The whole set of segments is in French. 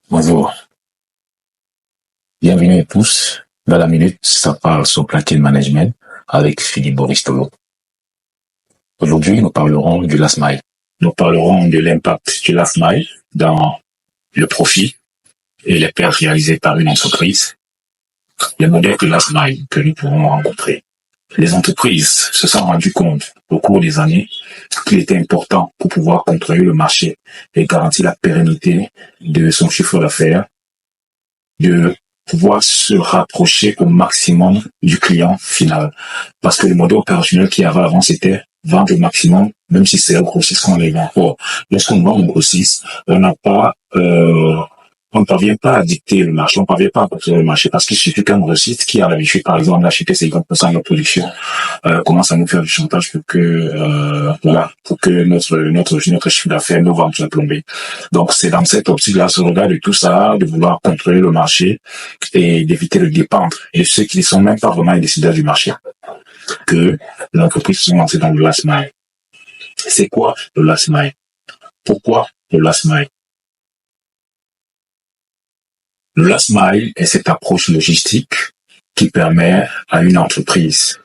Bonjour, bienvenue à tous. Dans la minute, ça parle sur Planting Management avec Philippe Boristolo. Aujourd'hui, nous parlerons du last mile. Nous parlerons de l'impact du last mile dans le profit et les pertes réalisées par une entreprise, les modèles de last mile que nous pourrons rencontrer. Les entreprises se sont rendues compte au cours des années qu'il était important pour pouvoir contrôler le marché et garantir la pérennité de son chiffre d'affaires, de pouvoir se rapprocher au maximum du client final. Parce que le modèle opérationnel qu'il y avait avant, c'était vendre au maximum, même si c'est un grossiste qu'on les vend. Or, lorsqu'on vend au grossiste, on ne parvient pas à dicter le marché, on ne parvient pas à contrôler le marché parce qu'il suffit qu'un grossiste qui a l'habitude, par exemple, d'acheter 50% de la production, commence à nous faire du chantage pour que notre chiffre d'affaires, nos ventes soient plombées. Donc, c'est dans cette optique-là, ce regard de tout ça, de vouloir contrôler le marché et d'éviter de dépendre et ceux qui ne sont même pas vraiment les décideurs du marché, que les entreprises sont lancées dans le last mile. C'est quoi le last mile? Pourquoi le last mile? Le last mile est cette approche logistique qui permet à une entreprise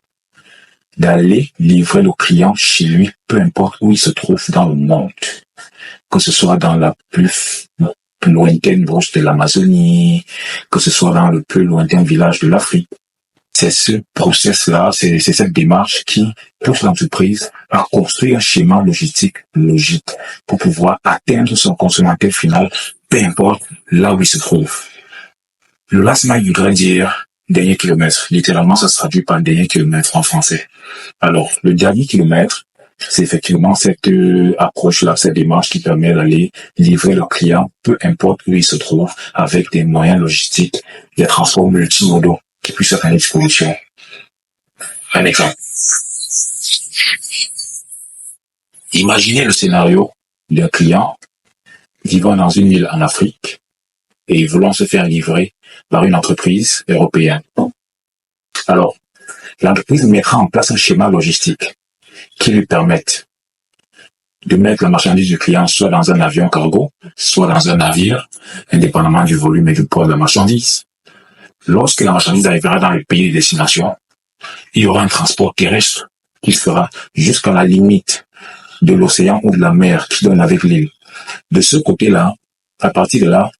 d'aller livrer le client chez lui, peu importe où il se trouve dans le monde, que ce soit dans la plus lointaine branche de l'Amazonie, que ce soit dans le plus lointain village de l'Afrique. C'est ce process-là, c'est cette démarche qui pousse l'entreprise à construire un schéma logistique logique pour pouvoir atteindre son consommateur final, peu importe là où il se trouve. Le last mile voudrait dire dernier kilomètre. Littéralement, ça se traduit par dernier kilomètre en français. Alors, le dernier kilomètre, c'est effectivement cette approche-là, cette démarche qui permet d'aller livrer le client, peu importe où il se trouve, avec des moyens logistiques, des transports multimodaux qui puissent être à disposition. Un exemple. Imaginez le scénario d'un client vivant dans une île en Afrique et voulant se faire livrer par une entreprise européenne. Alors, l'entreprise mettra en place un schéma logistique qui lui permette de mettre la marchandise du client soit dans un avion cargo, soit dans un navire, indépendamment du volume et du poids de la marchandise. Lorsque la marchandise arrivera dans le pays de destination, il y aura un transport terrestre qui sera jusqu'à la limite de l'océan ou de la mer qui donne avec l'île. De ce côté-là, à partir de là,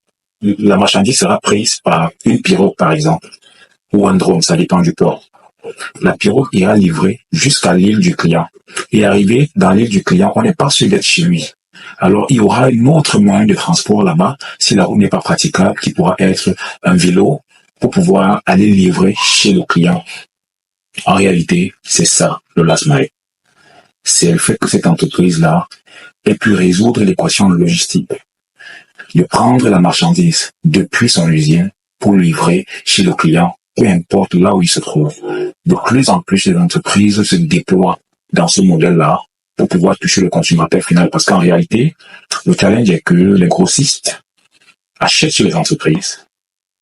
la marchandise sera prise par une pirogue, par exemple, ou un drone, ça dépend du port. La pirogue ira livrer jusqu'à l'île du client. Et arrivé dans l'île du client, on n'est pas sûr d'être chez lui. Alors, il y aura un autre moyen de transport là-bas, si la route n'est pas praticable, qui pourra être un vélo pour pouvoir aller livrer chez le client. En réalité, c'est ça, le last mile. C'est le fait que cette entreprise-là ait pu résoudre l'équation logistique, de prendre la marchandise depuis son usine pour livrer chez le client, peu importe là où il se trouve. De plus en plus, les entreprises se déploient dans ce modèle-là pour pouvoir toucher le consommateur final. Parce qu'en réalité, le challenge est que les grossistes achètent chez les entreprises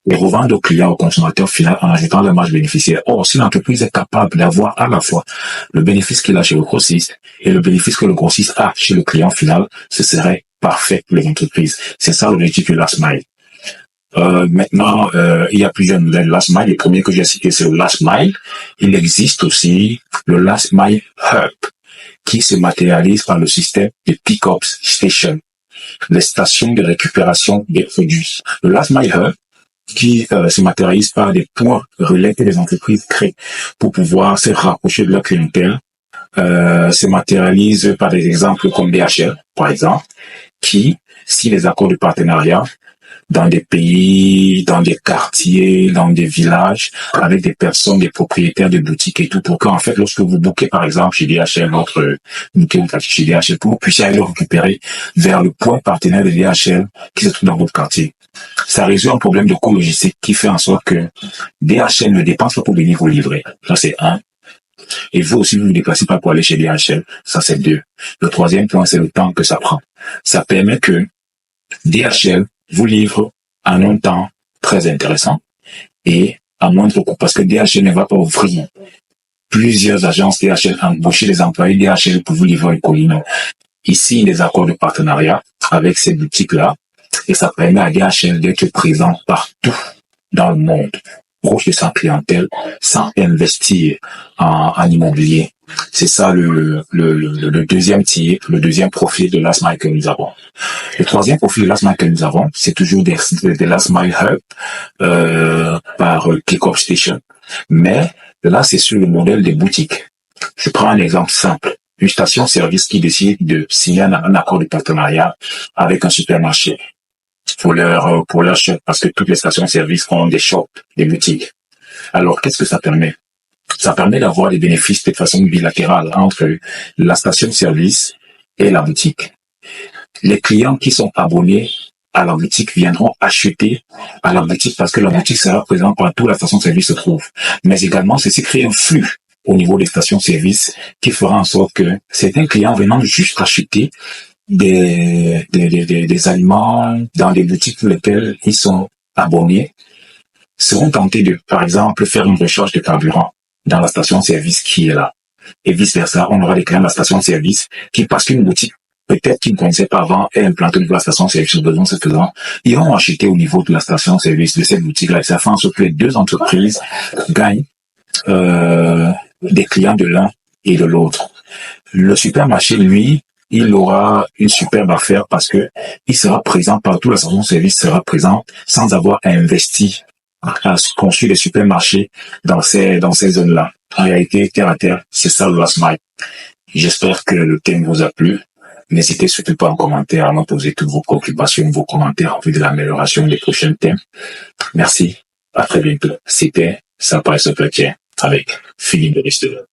et revendent aux clients, au consommateur final en ajoutant la marge bénéficiaire. Or, si l'entreprise est capable d'avoir à la fois le bénéfice qu'il a chez le grossiste et le bénéfice que le grossiste a chez le client final, ce serait parfait pour les entreprises. C'est ça l'objectif du last mile. Maintenant, il y a plusieurs modèles last mile. Le premier que j'ai cité, c'est le last mile. Il existe aussi le last mile hub qui se matérialise par le système de pick-up station, les stations de récupération des produits. Le last mile hub qui se matérialise par des points relais que les entreprises créent pour pouvoir se rapprocher de leur clientèle, se matérialise par des exemples comme DHL, par exemple, qui, si les accords de partenariat dans des pays, dans des quartiers, dans des villages, avec des personnes, des propriétaires de boutiques et tout, pour qu'en fait, lorsque vous bouquez, par exemple, chez DHL, votre bouquet chez DHL, pour que vous puissiez aller le récupérer vers le point partenaire de DHL qui se trouve dans votre quartier. Ça résout un problème de coût logistique qui fait en sorte que DHL ne dépense pas pour venir vous livrer. Ça, c'est un. Et vous aussi, vous ne vous déplacez pas pour aller chez DHL. Ça, c'est deux. Le troisième point, c'est le temps que ça prend. Ça permet que DHL vous livre en un temps très intéressant et à moindre coût parce que DHL ne va pas ouvrir plusieurs agences DHL, embaucher les employés DHL pour vous livrer une colline. Ici, des accords de partenariat avec ces boutiques-là Et ça permet à DHL d'être présent partout dans le monde, proche de sa clientèle, sans investir en immobilier. C'est ça le deuxième tier, le deuxième profil de Last Mile que nous avons. Le troisième profil de Last Mile que nous avons, c'est toujours des Last Mile Hub par Click-Up Station. Mais là, c'est sur le modèle des boutiques. Je prends un exemple simple. Une station-service qui décide de signer un accord de partenariat avec un supermarché pour leur shop, parce que toutes les stations-service ont des shops, des boutiques. Alors, qu'est-ce que ça permet? Ça permet d'avoir des bénéfices de façon bilatérale entre la station-service et la boutique. Les clients qui sont abonnés à la boutique viendront acheter à la boutique parce que la boutique sera présente partout où la station-service se trouve. Mais également, ceci crée un flux au niveau des stations-service qui fera en sorte que certains clients venant juste acheter des aliments dans des boutiques pour lesquelles ils sont abonnés seront tentés de, par exemple, faire une recharge de carburant dans la station-service qui est là. Et vice-versa, on aura des clients de la station-service qui, parce qu'une boutique, peut-être qu'ils ne connaissaient pas avant, est implantée au niveau de la station-service, besoin se faisant, iront acheter au niveau de la station-service de cette boutique-là. Et ça fait en sorte que les deux entreprises gagnent des clients de l'un et de l'autre. Le supermarché, lui, il aura une superbe affaire parce que il sera présent partout, la station-service sera présente sans avoir à investir à construire des supermarchés dans ces zones-là. En réalité, terre à terre, c'est ça le Last Mile. J'espère que le thème vous a plu. N'hésitez surtout pas en commentaire à me poser toutes vos préoccupations, vos commentaires en vue de l'amélioration des prochains thèmes. Merci. À très bientôt. C'était Ça paraît se avec Philippe de Risteur.